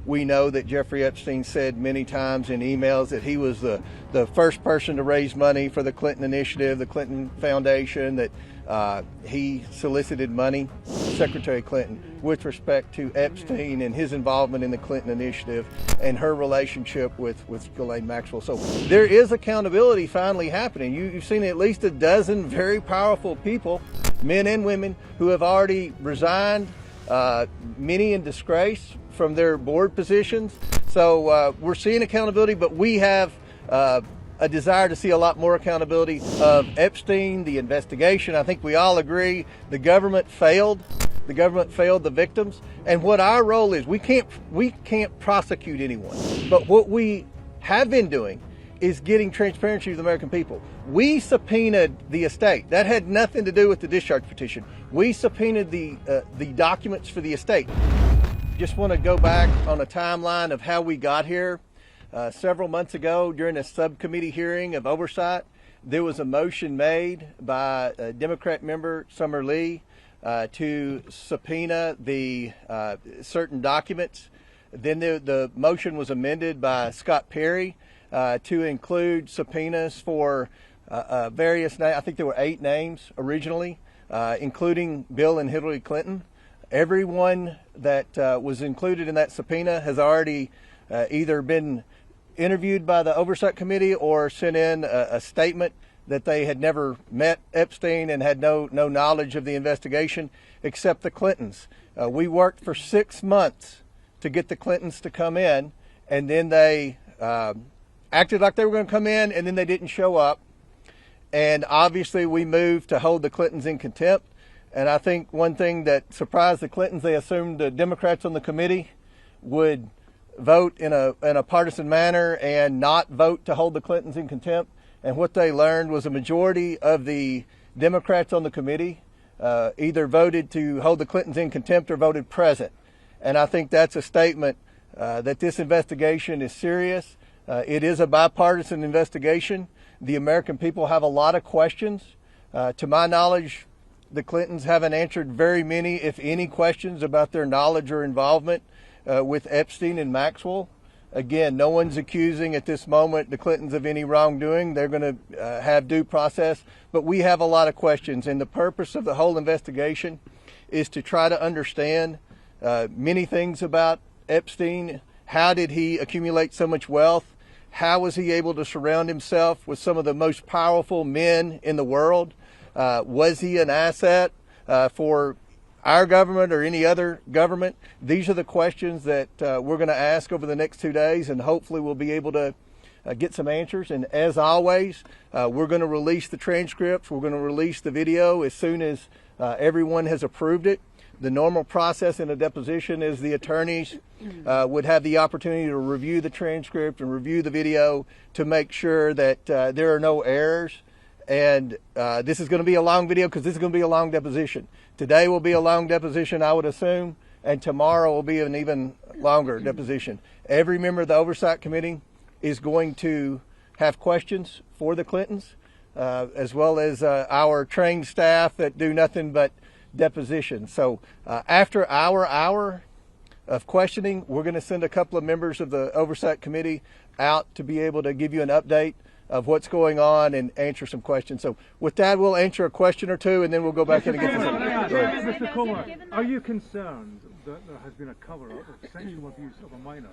We know that Jeffrey Epstein said many times in emails that he was the first person to raise money for the Clinton Initiative, the Clinton Foundation, that he solicited money, Secretary Clinton, with respect to Epstein and his involvement in the Clinton Initiative and her relationship with Ghislaine Maxwell. So there is accountability finally happening. You've seen at least a dozen very powerful people, men and women, who have already resigned, many in disgrace from their board positions. So we're seeing accountability, but we have a desire to see a lot more accountability of Epstein, the investigation. I think we all agree the government failed. The government failed the victims. And what our role is, we can't prosecute anyone. But what we have been doing is getting transparency to the American people. We subpoenaed the estate. That had nothing to do with the discharge petition. We subpoenaed the documents for the estate. Just want to go back on a timeline of how we got here. Several months ago, during a subcommittee hearing of Oversight, there was a motion made by Democrat member Summer Lee to subpoena the certain documents. Then the motion was amended by Scott Perry to include subpoenas for various names. I think there were 8 names originally, including Bill and Hillary Clinton. Everyone that was included in that subpoena has already either been interviewed by the Oversight Committee or sent in a statement that they had never met Epstein and had no knowledge of the investigation, except the Clintons. We worked for 6 months to get the Clintons to come in, and then they acted like they were going to come in, and then they didn't show up. And obviously we moved to hold the Clintons in contempt. And I think one thing that surprised the Clintons, they assumed the Democrats on the committee would vote in a partisan manner and not vote to hold the Clintons in contempt. And what they learned was a majority of the Democrats on the committee either voted to hold the Clintons in contempt or voted present. And I think that's a statement that this investigation is serious. It is a bipartisan investigation. The American people have a lot of questions. To my knowledge, the Clintons haven't answered very many, if any, questions about their knowledge or involvement with Epstein and Maxwell. Again, no one's accusing at this moment the Clintons of any wrongdoing. They're going to have due process, but we have a lot of questions. And the purpose of the whole investigation is to try to understand many things about Epstein. How did he accumulate so much wealth? How was he able to surround himself with some of the most powerful men in the world? Was he an asset for our government or any other government? These are the questions that we're going to ask over the next 2 days, and hopefully we'll be able to get some answers. And as always, we're going to release the transcripts. We're going to release the video as soon as everyone has approved it. The normal process in a deposition is the attorneys would have the opportunity to review the transcript and review the video to make sure that there are no errors. And this is going to be a long video because this is going to be a long deposition. Today will be a long deposition, I would assume, and tomorrow will be an even longer deposition. Every member of the Oversight Committee is going to have questions for the Clintons, as well as our trained staff that do nothing but deposition. So after our hour of questioning, we're going to send a couple of members of the Oversight Committee out to be able to give you an update of what's going on and answer some questions. So with that, we'll answer a question or two, and then we'll go back in and get this. Mr. Comer, are you concerned that there has been a cover-up of sexual abuse of a minor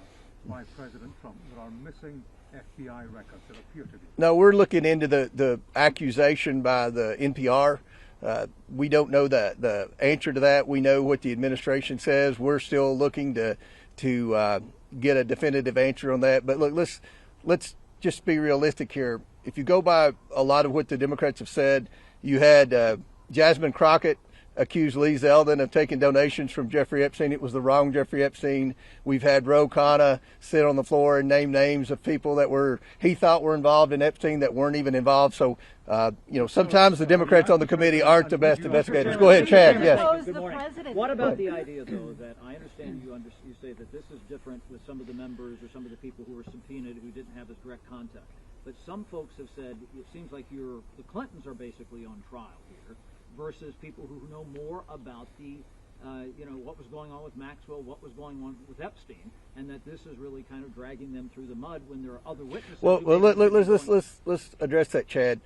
by President Trump? There are missing FBI records that appear to be. No, we're looking into the accusation by the NPR. We don't know the answer to that. We know what the administration says. We're still looking to get a definitive answer on that. But look, let's just be realistic here. If you go by a lot of what the Democrats have said, you had Jasmine Crockett accused Lee Zeldin of taking donations from Jeffrey Epstein. It was the wrong Jeffrey Epstein. We've had Ro Khanna sit on the floor and name names of people that he thought were involved in Epstein that weren't even involved. So, sometimes the Democrats on the committee aren't the best investigators. Go ahead, Chad. Yes. Good morning. What about the idea, though, that I understand you say that this is different with some of the members or some of the people who were subpoenaed who didn't have this direct contact. But some folks have said it seems like the Clintons are basically on trial here, versus people who know more about the what was going on with Maxwell, what was going on with Epstein, and that this is really kind of dragging them through the mud when there are other witnesses. Well, let's address that, Chad.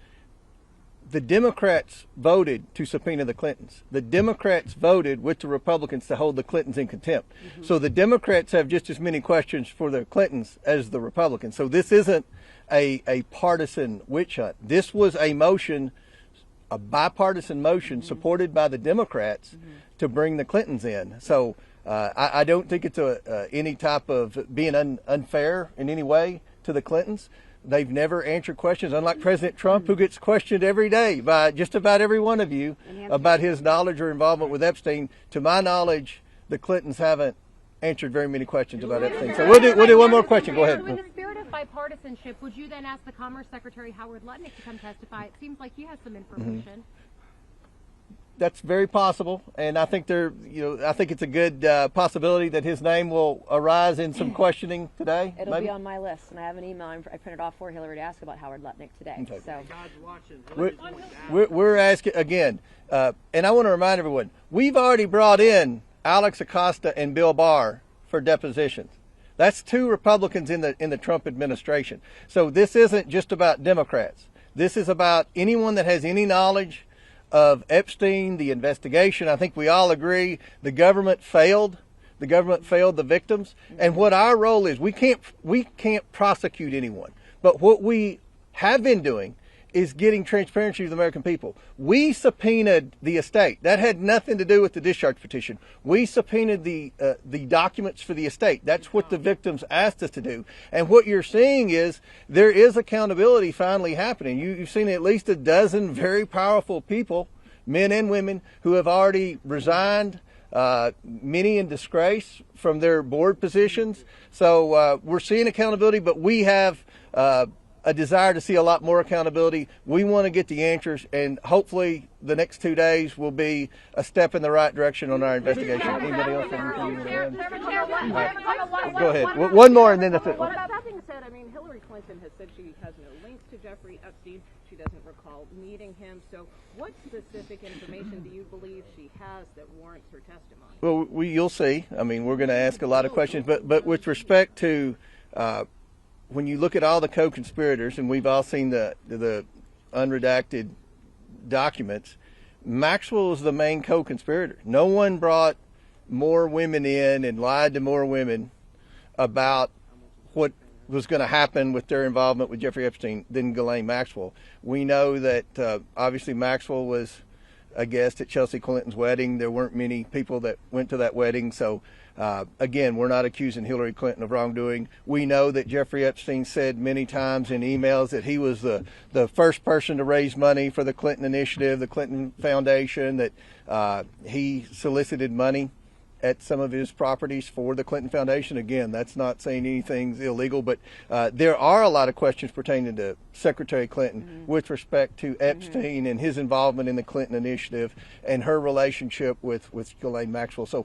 The Democrats voted to subpoena the Clintons. The Democrats voted with the Republicans to hold the Clintons in contempt. Mm-hmm. So the Democrats have just as many questions for the Clintons as the Republicans. So this isn't a partisan witch hunt. This was a motion, a bipartisan motion, mm-hmm. supported by the Democrats mm-hmm. to bring the Clintons in. So I don't think it's any type of being unfair in any way to the Clintons. They've never answered questions, unlike President Trump, who gets questioned every day by just about every one of you about his knowledge or involvement with Epstein. To my knowledge, the Clintons haven't answered very many questions about Epstein. So we'll do one more question. Go ahead. In the spirit of bipartisanship, would you then ask the Commerce Secretary Howard Lutnick to come testify? It seems like he has some information. Mm-hmm. That's very possible, and I think I think it's a good possibility that his name will arise in some questioning today. It'll be on my list, and I have an email I printed off for Hillary to ask about Howard Lutnick today. Okay. So God's watching. We're asking again, and I want to remind everyone: we've already brought in Alex Acosta and Bill Barr for depositions. That's two Republicans in the Trump administration. So this isn't just about Democrats. This is about anyone that has any knowledge of Epstein, the investigation. I think we all agree the government failed. The government failed the victims. And what our role is, we can't prosecute anyone. But what we have been doing is getting transparency to the American people. We subpoenaed the estate. That had nothing to do with the discharge petition. We subpoenaed the documents for the estate. That's what the victims asked us to do. And what you're seeing is there is accountability finally happening. You've seen at least a dozen very powerful people, men and women, who have already resigned, many in disgrace from their board positions. So we're seeing accountability, but we have a desire to see a lot more accountability. We want to get the answers, and hopefully the next 2 days will be a step in the right direction on our investigation. Anybody else have anything you want to add? Go ahead. One more, and then that's it. Well, that being said, I mean, Hillary Clinton has said she has no links to Jeffrey Epstein. She doesn't recall meeting him. So what specific information do you believe she has that warrants her testimony? Well, you'll see. I mean, we're going to ask a lot of questions, but with respect to when you look at all the co-conspirators, and we've all seen the unredacted documents, Maxwell was the main co-conspirator. No one brought more women in and lied to more women about what was going to happen with their involvement with Jeffrey Epstein than Ghislaine Maxwell. We know that obviously Maxwell was a guest at Chelsea Clinton's wedding. There weren't many people that went to that wedding, so again, we're not accusing Hillary Clinton of wrongdoing. We know that Jeffrey Epstein said many times in emails that he was the first person to raise money for the Clinton Initiative, the Clinton Foundation, that he solicited money at some of his properties for the Clinton Foundation. Again, that's not saying anything's illegal, but there are a lot of questions pertaining to Secretary Clinton mm-hmm. with respect to Epstein mm-hmm. and his involvement in the Clinton Initiative and her relationship with Ghislaine Maxwell. So